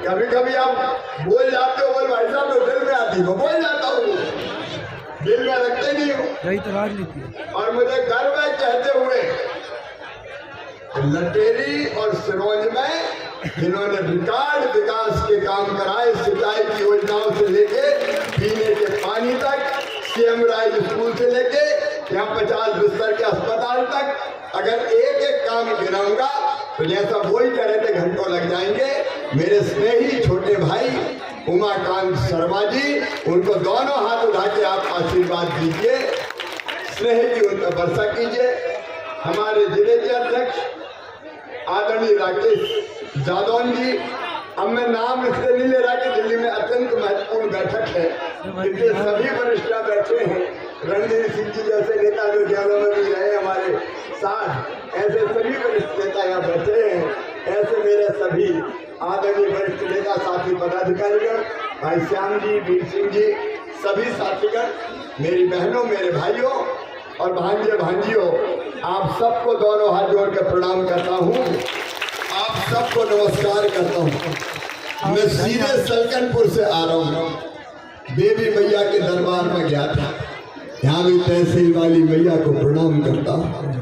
कभी कभी आप बोल जाते हो, बोल भाई साहब, तो दिल में आती हो, बोल जाता हूँ, दिल में रखते नहीं हो। यही तो राजनीति। और मुझे गर्व है कहते हुए, लटेरी और सिरोंज में जिन्होंने रिकॉर्ड विकास के काम कराए, सिंचाई की योजनाओं से लेके पीने के पानी तक, सीएम राइज स्कूल से लेके यहाँ 50 बिस्तर के अस्पताल तक, अगर एक एक काम गिनाऊंगा तो जैसा वो ही कह रहे थे घंटों लग जाएंगे। मेरे स्नेही छोटे भाई उमाकांत शर्मा जी, उनको दोनों हाथ उठा के आप आशीर्वाद दीजिए, स्नेह की उन पर वर्षा कीजिए। हमारे जिले के अध्यक्ष आदरणीय राकेश जादौन जी, अब मैं नाम इसलिए नहीं ले रहा कि दिल्ली में अत्यंत महत्वपूर्ण बैठक है, जिसमें सभी वरिष्ठ बैठे हैं, रणधीर सिंह जी जैसे नेता जो जेलों में भी रहे हमारे साथ, ऐसे सभी वरिष्ठ नेता यहाँ बैठे हैं। ऐसे मेरे सभी आदरणीय वरिष्ठ नेता साथी पदाधिकारीगण, भाई श्याम जी, वीर सिंह जी, सभी साथीगण, मेरी बहनों, मेरे भाइयों और भांजे भांजियों, आप सबको दोनों हाथ जोड़ के प्रणाम करता हूँ, आप सबको नमस्कार करता हूँ। मैं सीधे सलकनपुर से आ रहा हूँ, देवी मैया के दरबार में गया था, यहाँ भी तहसील वाली मैया को प्रणाम करता हूँ।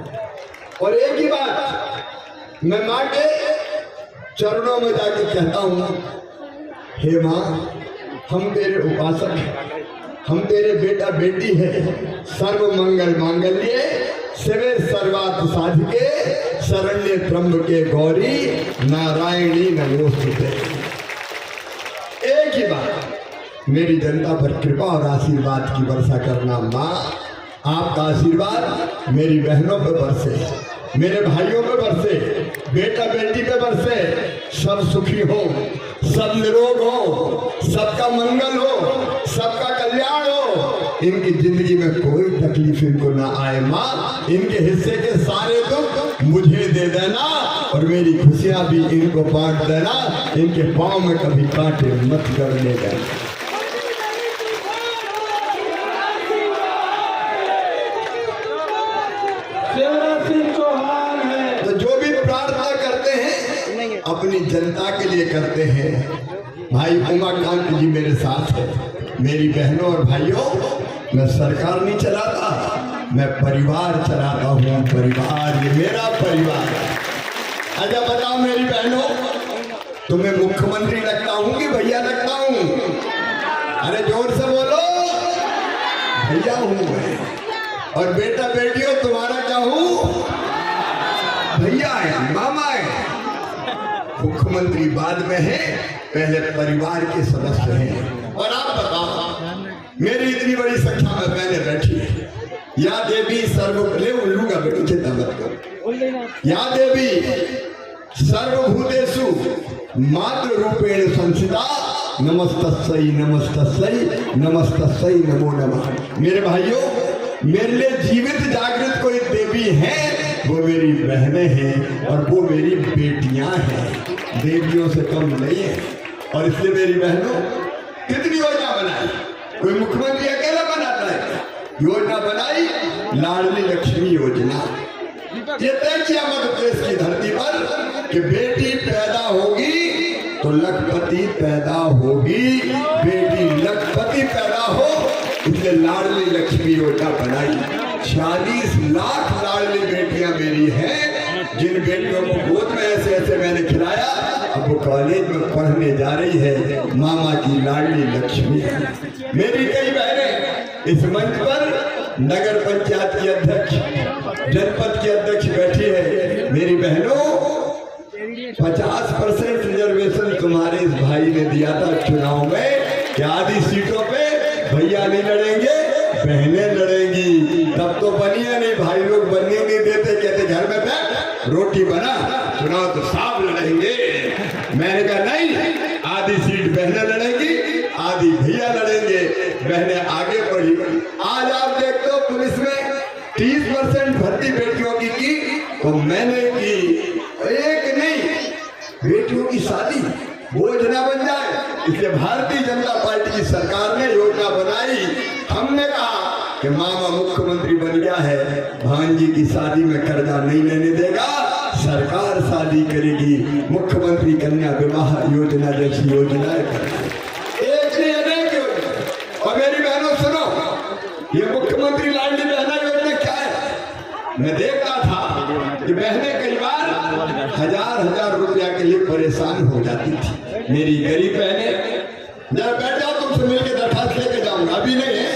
और एक ही बात मैं माँ के चरणों में जाके कहता हूँ, हे माँ, हम तेरे उपासक हैं, हम तेरे बेटा बेटी है, सर्व मंगल मांगल्ये शिवे सर्वार्थ साधिके शरण्ये त्र्यंबके गौरी नारायणी नमोस्तुते। एक ही बात, मेरी जनता पर कृपा और आशीर्वाद की वर्षा करना माँ, आपका आशीर्वाद मेरी बहनों पे बरसे, मेरे भाइयों पे बरसे, बेटा बेटी पे बरसे, सब सुखी हो, सब निरोग हो, सबका मंगल हो, सबका कल्याण हो, इनकी जिंदगी में कोई तकलीफ इनको ना आए माँ, इनके हिस्से के सारे दुख मुझे दे देना और मेरी खुशियां भी इनको बांट देना, इनके पाँव में कभी कांटे मत करने देना। तो जो भी प्रार्थना करते हैं अपनी जनता के लिए करते हैं। भाई उमाकांत जी मेरे साथ है। मेरी बहनों और भाइयों, मैं सरकार नहीं चलाता, मैं परिवार चलाता हूँ। परिवार, ये मेरा परिवार है। अच्छा बताओ मेरी बहनों, तुम्हें मुख्यमंत्री लगता हूँ कि भैया लगता हूँ? अरे जोर से बोलो, भैया हूँ मैं। और बेटा बेटियों, तुम्हारा क्या हूँ? भैया है, मामा है। मुख्यमंत्री बाद में है, पहले परिवार के सदस्य हैं। और आप बताओ, मेरी इतनी बड़ी संख्या में बहनें बैठी है। या देवी सर्वभूते उल्लूगा बेटू चिंता मत करो। या देवी सर्वभूतेषु मातृ रूपेण संस्थिता नमस्तस्यै नमस्तस्यै नमस्तस्यै नमो नमः। मेरे भाइयों, मेरे लिए जीवित जागृत कोई देवी है, वो मेरी बहनें हैं और वो मेरी बेटियां हैं। देवियों से कम नहीं है। और इसलिए मेरी बहनों, कितनी योजना बनाई, कोई मुख्यमंत्री अकेला बनाता है? योजना बनाई, लाडली लक्ष्मी योजना। ये तय किया मध्य प्रदेश की धरती पर कि बेटी पैदा होगी तो लखपति पैदा होगी, बेटी लखपति पैदा हो, इसलिए लाडली लक्ष्मी योजना बनाई। 40 लाख लाडली बेटियां मेरी हैं, जिन बेटियों को गोद में ऐसे ऐसे मैंने खिलाया, अब वो कॉलेज में पढ़ने जा रही है। मामा की लाडली लक्ष्मी है। मेरी कई बहनें इस मंच पर नगर पंचायत की अध्यक्ष, जनपद की अध्यक्ष बैठी है। मेरी बहनों, 50% रिजर्वेशन तुम्हारे इस भाई ने दिया था चुनाव में कि आधी सीटों पे भैया नहीं लड़ेंगे, बहनें लड़ेंगी। तब तो बनी है नहीं, भाई लोग बनने नहीं देते, कहते घर में बैठ रोटी बना, चुनाव तो साफ लड़ेंगे। मैंने कहा नहीं, आधी सीट बहनें लड़ेंगी, आधी भैया लड़ेंगे। बहनें आगे बढ़ी। आज आप देखते हो पुलिस में 30% भर्ती बेटियों की तो मैंने की। एक नहीं, बेटियों की शादी बोझ ना बन जाए, इसलिए भारतीय जनता पार्टी की सरकार ने योजना बनाई। हमने कहा कि मामा मुख्यमंत्री बन गया है, भांजी की शादी में कर्जा नहीं लेने देगा, सरकार शादी करेगी, मुख्यमंत्री कन्या विवाह योजना जैसी योजनाएं एक से अनेक योजना। और मेरी बहनों सुनो, ये मुख्यमंत्री लाडली बहना योजना क्या है? मैं देखता था कि बहनें कई बार हजार रुपया के लिए परेशान हो जाती थी। मेरी गरीब बहनें, जरा बैठ जाओ, तुमसे मिलकर दरखास्त लेके जाऊंगा। अभी नहीं है,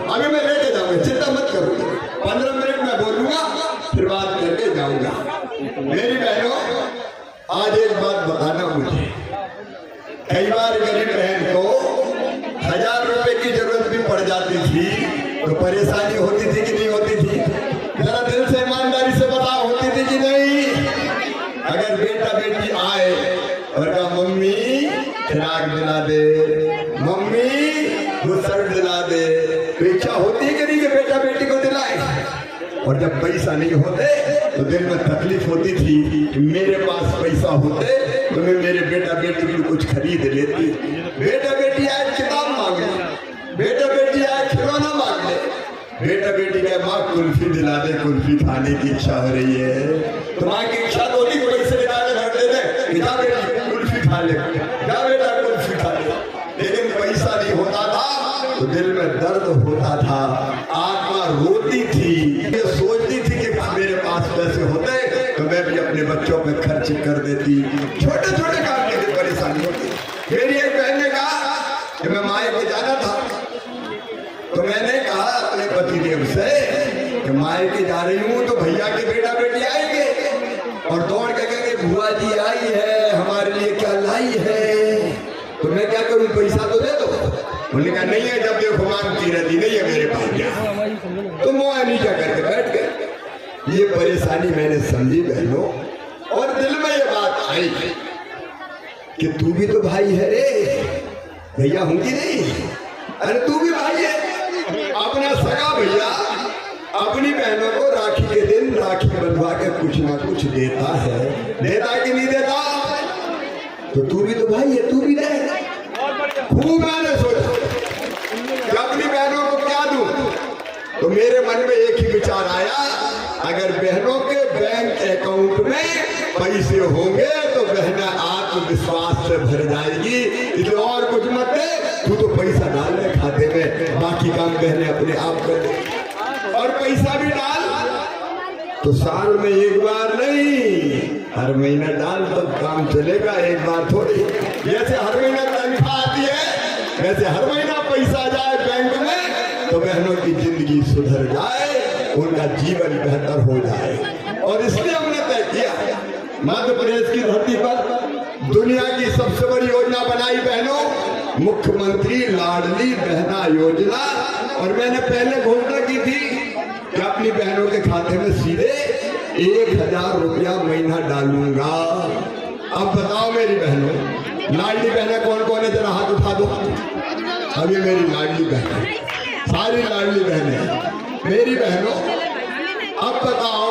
अभी मैं लेके जाऊंगा, चिंता मत करो। 15 मिनट में बोलूंगा, फिर बात करके जाऊंगा। मेरी बहनों, आज एक बात बताना मुझे, कई बार गरीब बहन को 1000 रुपए की जरूरत भी पड़ जाती थी तो परेशानी होती थी कि नहीं होती थी? जरा दिल से ईमानदारी से बताओ, होती थी कि नहीं? अगर बेटा बेटी आए और कहा मम्मी चिराग दिला दे, मम्मी वो शर्ट दिला दे, तो इच्छा होती है कि नहीं कि बेटा बेटी को दिलाए? और जब पैसा नहीं होते तो दिल में तकलीफ होती थी कि मेरे पास पैसा होते तो मैं मेरे बेटा बेटी को कुछ खरीद लेती। बेटा बेटी आए किताब मांग ले, बेटा बेटी आए खिलौना मांग ले, बेटा बेटी के माँ कुल्फी दिला दे, कुल्फी खाने की इच्छा हो रही है, तो माँ की इच्छा तो नहीं, पैसे निकाले घर दे दे, जा बेटी कुल्फी खा ले, जा बेटा कुल्फी खा ले। लेकिन पैसा नहीं होता था तो दिल में दर्द होता था, आत्मा रोती थी, ये सोचती थी कि मेरे पास पैसे होते तो मैं भी अपने बच्चों पे खर्च कर देती। छोटे छोटे काम के लिए परेशानी होती। मेरी एक बहन ने कहा कि मैं मायके जाना था, तो मैंने कहा अपने पतिदेव से कि मायके जा रही हूँ तो भैया के बेटा बेटी आएंगे और दौड़ के कहेंगे बुआ जी आई है, हमारे लिए क्या लाई है, तो मैं क्या करूँ, पैसा तो दे दो। उन्होंने कहा नहीं है, जब देखो मांगती रहती, नहीं है मेरे पास क्या, तो मुँह नीचा करके बैठ गए। ये परेशानी मैंने समझी बहनों, और दिल में ये बात आई कि तू भी तो भाई है रे, भैया हूँ कि नहीं? अरे तू भी भाई है, अपना सगा भैया अपनी बहनों को राखी के दिन राखी बंधवा के कुछ ना कुछ देता है, देता कि नहीं देता? तो तू भी तो भाई है, तू भी दे। खूब मैंने सोचा कि अपनी बहनों को क्या दूं, तो मेरे मन में एक ही विचार आया, अगर बहनों के बैंक अकाउंट में पैसे होंगे तो बहना आत्मविश्वास से भर जाएगी। इसलिए और कुछ मत दे, तू तो पैसा डाल रहे खाते में, बाकी काम बहने अपने आप कर दे। और पैसा भी डाल तो साल में एक बार नहीं, हर महीना डाल तब काम चलेगा, एक बार थोड़ी। जैसे हर महीना तनख्वाह आती है वैसे हर महीना पैसा जाए बैंक में तो बहनों की जिंदगी सुधर जाए, उनका जीवन बेहतर हो जाए। और इसलिए हमने तय किया, मध्य प्रदेश की धरती पर दुनिया की सबसे बड़ी योजना बनाई बहनों, मुख्यमंत्री लाडली बहना योजना। और मैंने पहले घोषणा की थी कि अपनी बहनों के खाते में सीधे 1000 रुपया महीना डालूंगा। अब बताओ मेरी बहनों, लाडली बहनें कौन कौन है, जरा हाथ उठा दो। अभी मेरी लाडली बहन, सारी लाडली बहनें मेरी बहनों, अब बताओ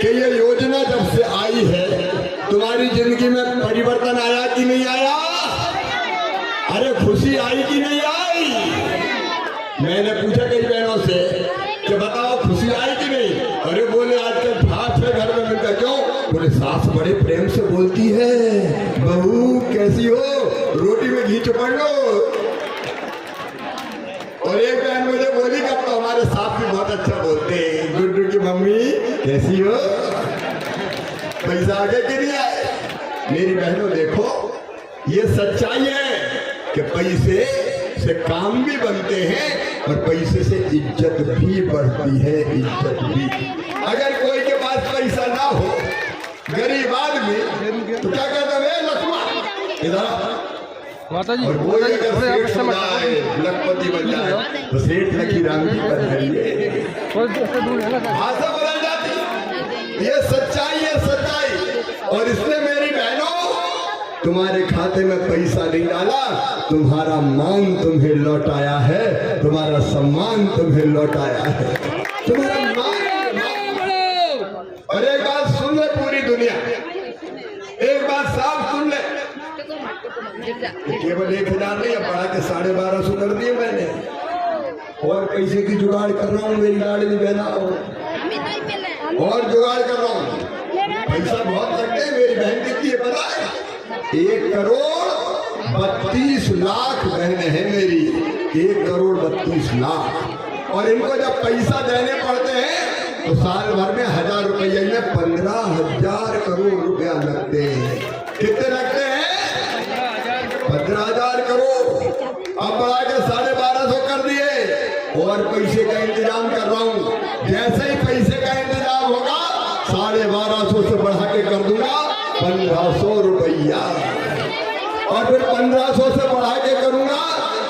कि ये योजना जब से आई है तुम्हारी जिंदगी में परिवर्तन आया कि नहीं आया? अरे खुशी आई कि नहीं आई? मैंने पूछा कई बहनों से कि बताओ खुशी आई कि नहीं? अरे बोले आजकल भात है घर में मिलता। क्यों? बोले सास बड़े प्रेम से बोलती है, बहू कैसी हो, रोटी में घी चुपड़ लो। और एक बहन मुझे बोली कि तो हमारे सास भी बहुत अच्छा बोलते हैं, गुड्डू की मम्मी कैसी हो। पैसा आगे कि नहीं आए? मेरी बहनों देखो, ये सच्चाई है कि पैसे से काम भी बनते हैं और पैसे से इज्जत भी बढ़ती है, इज्जत भी। अगर कोई के पास पैसा ना हो, गरीब आदमी, तो क्या कहता है लक्ष्मा इधर माता जी, और कोई अगर सेठ बन जाए, लखपति बन जाए तो सेठ लकी राम जी पर भाषा बदल जाती। ये सच्चाई है, सच्चाई। और इसलिए मेरी बहनों, तुम्हारे खाते में पैसा नहीं डाला, तुम्हारा मान तुम्हें लौटाया है, तुम्हारा सम्मान तुम्हें लौटाया है, तुम्हारा मान। और एक बात सुन ले पूरी दुनिया, एक बात साफ सुन ले, केवल 1000 नहीं, बढ़ा के 1250 कर दिए मैंने। और पैसे की जुगाड़ कर रहा हूँ मेरी लाडली बहना। और जुगाड़ कर रहा हूँ। पैसा बहुत लगते हैं। मेरी बहन कितनी है पता है? 1 करोड़ 32 लाख बहनें हैं मेरी। 1 करोड़ 32 लाख। और इनको जब पैसा देने पड़ते हैं तो साल भर में 1000 रुपये में 15,000 करोड़ रुपया लगते हैं। कितने लगते हैं? 15,000 करोड़। अब बढ़ा के 1250 कर दिए और पैसे का इंतजाम कर रहा हूँ। जैसे ही पैसे का इंतजाम होगा 1250 से बढ़ा के कर दूंगा 1500 रुपया। और फिर 1500 से बढ़ा के करूंगा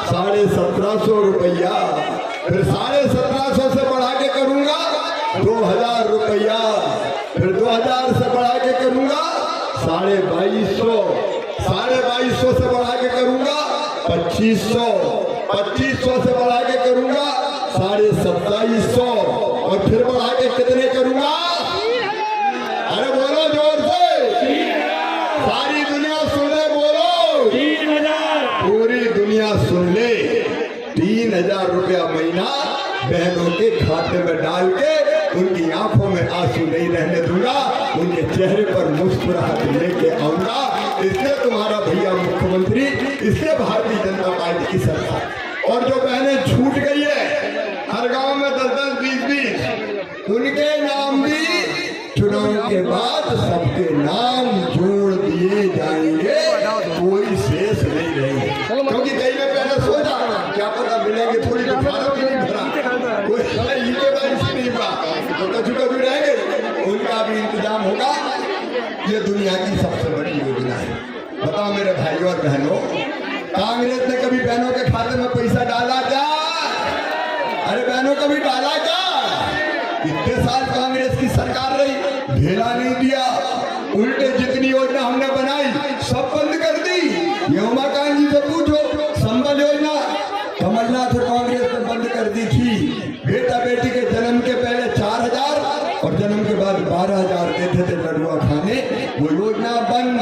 1750 रुपया। फिर 1750 से बढ़ा के करूंगा 2000 रुपया। फिर 2000 से बढ़ा के करूंगा 2250। 2250 से बढ़ा के करूंगा 2500। 2500 से बढ़ा के करूंगा 2750। और फिर बढ़ा के कितने करूंगा? अरे बोलो जोर से, सारी दुनिया सुन ले, बोलो 3000। पूरी दुनिया सुन ले। 3000 रुपया महीना बहनों के खाते में डाल के उनकी आंखों में आंसू नहीं रहने दूंगा, उनके चेहरे पर मुस्कुराहट लेके आऊंगा। इसलिए तुम्हारा भैया मुख्यमंत्री, इसलिए भारतीय जनता पार्टी की सरकार। और जो बहनें छूट गई है हर गांव में 10-10, 20-20, उनके नाम भी चुनाव के बाद सबके नाम जोड़ दिए जाएंगे, कोई शेष नहीं रहेंगे। क्योंकि कई ने पहले सोचा क्या पता मिलेंगे थोड़ी, तो फार्म भी नहीं भरा, कोई नहीं हुआ तो कछु रहेंगे, उनका भी इंतजाम होगा। ये दुनिया की सबसे बड़ी योजना है। बताओ मेरे भाइयों और बहनों, कांग्रेस ने कभी बहनों के खाते में पैसा डाला क्या? अरे बहनों कभी डाला क्या? इतने साल कांग्रेस की सरकार रही, ढेला नहीं दिया। उल्टे जितनी योजना हमने बनाई सब बंद कर दी। ये उमाकांत जी से पूछो, संबल योजना कमलनाथ और कांग्रेस ने बंद कर दी थी। बेटा बेटी के जन्म के पहले 4000 और जन्म के बाद 12,000 देते थे लड़ुआ खाने, वो योजना बंद।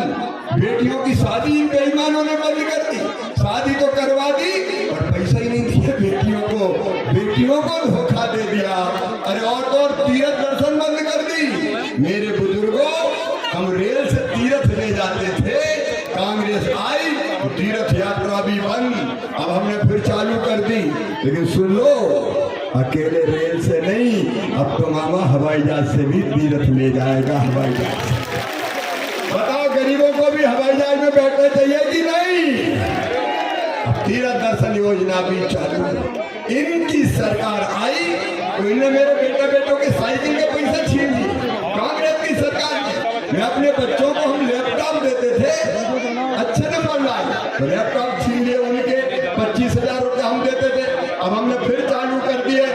बेटियों की शादी इन बेईमानों ने बंद कर दी। शादी तो करवा दी और पैसा ही नहीं दिया बेटियों को, बेटियों को धोखा दे दिया। अरे और तो और तीर्थ दर्शन बंद कर दी। मेरे बुजुर्गों, हम रेल से तीर्थ ले जाते थे, कांग्रेस आई तो तीर्थ यात्रा भी बंद। अब हमने फिर चालू कर दी। लेकिन सुन लो, अकेले रेल से नहीं, अब तो मामा हवाई जहाज से भी तीर्थ ले जाएगा। हवाई जहाज, बताओ गरीबों को भी हवाई जहाज में बैठना चाहिए कि नहीं? अब तीर्थ दर्शन योजना भी चालू। इनकी सरकार आई तो इन्हें मेरे बेटों के साइकिल के पैसे छीन लिए। कांग्रेस की सरकार ने, मैं अपने बच्चों को हम लैपटॉप देते थे, अच्छे नंबर लाए तो लैपटॉप छीन लिए उनके। 25,000 रुपये हम देते थे, अब हमने फिर चालू कर दिए।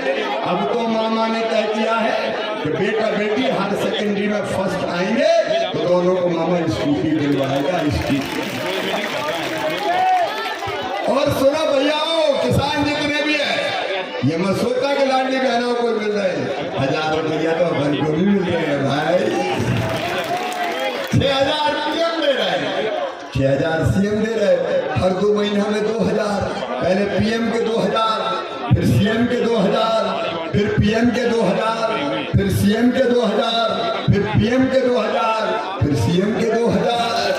अब तो मामा ने तय किया है कि बेटा बेटी हर सेकेंडरी में फर्स्ट आएंगे तो दोनों को मामा स्कूटी दिलवाएगा। और सुना भैयाओ, किसान जितने भी है, ये मत सोचा कि लाडली बहनों को मिल रहे हैं 1000 रुपया, तो अपन को भी मिल रहे हैं भाई। 6000 पीएम दे रहे हैं, 6000 सीएम दे रहे हैं। हर 2 महीना में 2000, पहले पीएम के 2000, फिर सीएम के 2000, फिर पीएम के 2000, फिर सीएम के 2000, फिर पीएम के 2000, फिर सीएम के 2000।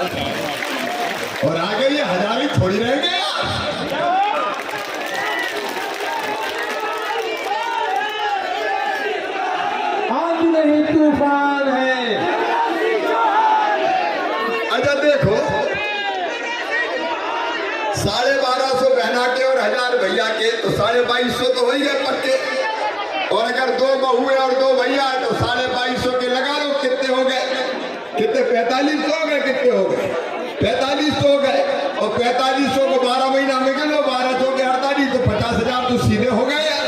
और आगे ये 1000 ही थोड़ी रहेंगे। नहीं तूफान है। अच्छा देखो, 1250 बहना के और 1000 भैया के तो 2250 तो हो ही गए पक्के। और अगर 2 बहुएं और 2 भैया है तो 2250 के लगा लो, कितने हो गए? कितने? 4500 हो गए। कितने हो गए? 4500 हो गए। और 4500 को 12 महीना में गिनो, 1200 के 48 तो 50,000 तो सीधे हो गए यार।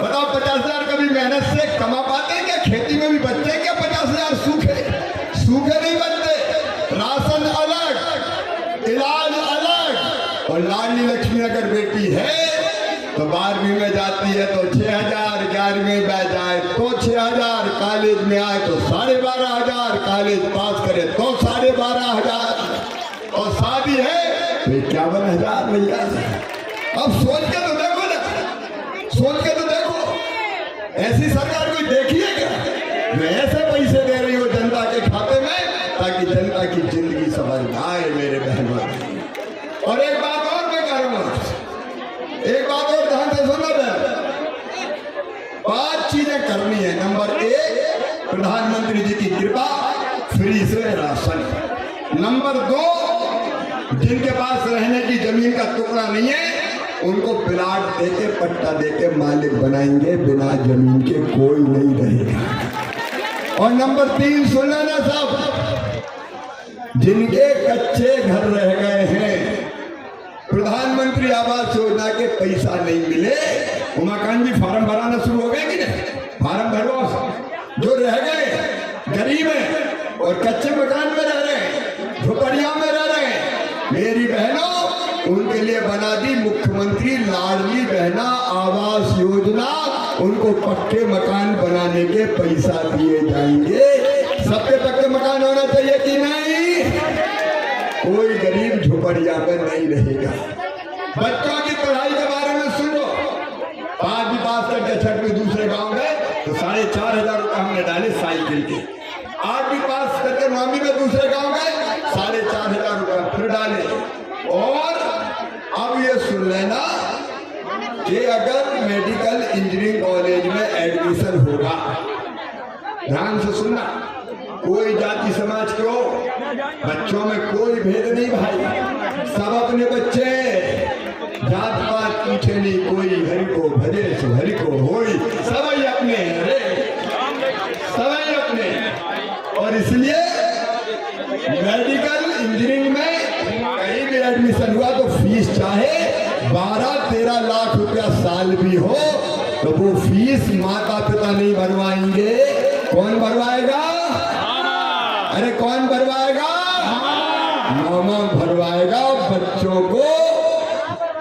बताओ 50,000 कभी मेहनत से कमा पाते हैं क्या? खेती में भी बचते हैं क्या 50,000? सूखे नहीं बनते। राशन अलग, इलाज अलग। और लाडली लक्ष्मी अगर बेटी है तो 12वीं में जाती है तो 6,000, 11वीं में जाए तो 6,000, कॉलेज में आए तो 12,500, कॉलेज पास करे तो 12,500, और शादी है तो 51,000 भैया। अब सोच के तो देखो ना, सोच के तो देखो, ऐसी सरकार कोई देखी है क्या? जो ऐसे पैसे दे रही हो जनता के खाते में ताकि जनता की जिंदगी संभल जाए मेरे बहनों। और एक बात और मैं करूंगा, एक बात और ध्यान से सुनना बहन, 5 चीजें करनी है। नंबर 1, प्रधानमंत्री जी की कृपा, फ्री से राशन। नंबर 2, जिनके पास रहने की जमीन का टुकड़ा नहीं है उनको प्लाट देके पट्टा देके मालिक बनाएंगे, बिना जमीन के कोई नहीं रहेगा। और नंबर 3 सुन लेना सब, जिनके कच्चे घर रह गए हैं, प्रधानमंत्री आवास योजना के पैसा नहीं मिले, उमाकांत जी फार्म भराना शुरू हो गए कि नहीं? फार्म भरो। जो रह गए गरीब हैं और कच्चे मकान में रह रहे हैं, झोपड़िया में रह रहे हैं, मेरी बहनों उनके लिए बना दी मुख्यमंत्री लाडली बहना आवास योजना। उनको पक्के मकान बनाने के पैसा दिए जाएंगे। सबके पक्के मकान होना चाहिए कि नहीं? कोई गरीब झोपड़िया में नहीं रहेगा। बच्चों की पढ़ाई के बारे में सुनो, 5वीं पास करके 6वीं दूसरे गांव गए तो 4,500 रुपये हमने डाले साइकिल के। 8वीं पास करके 9वीं में दूसरे गांव गए, 4,500 रुपये फिर डाले। और अब ये सुन लेना कि अगर मेडिकल इंजीनियरिंग कॉलेज में एडमिशन होगा, ध्यान से सुनना, कोई जाति समाज के हो, बच्चों में कोई भेद नहीं भाई, सब अपने बच्चे, जात पात पीछे नहीं, कोई हरि को भजे सो हरि को होई, सभी अपने, अरे सभी अपने। और इसलिए मेडिकल इंजीनियरिंग में कहीं भी एडमिशन हुआ तो फीस चाहे 12-13 लाख रुपया साल भी हो, तो वो फीस माता पिता नहीं भरवाएंगे। कौन भरवाएगा? अरे कौन भरवाएगा? मामा भरवाएगा। बच्चों को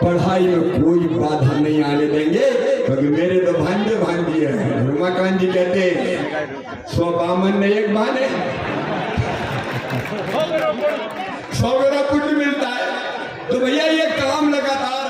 पढ़ाई में कोई बाधा नहीं आने देंगे, क्योंकि मेरे तो भांजे भांजी है। उमाकांत जी कहते 100 बामन ने एक बहाने 100 ग्राम पुण्य मिलता है। तो भैया ये काम लगातार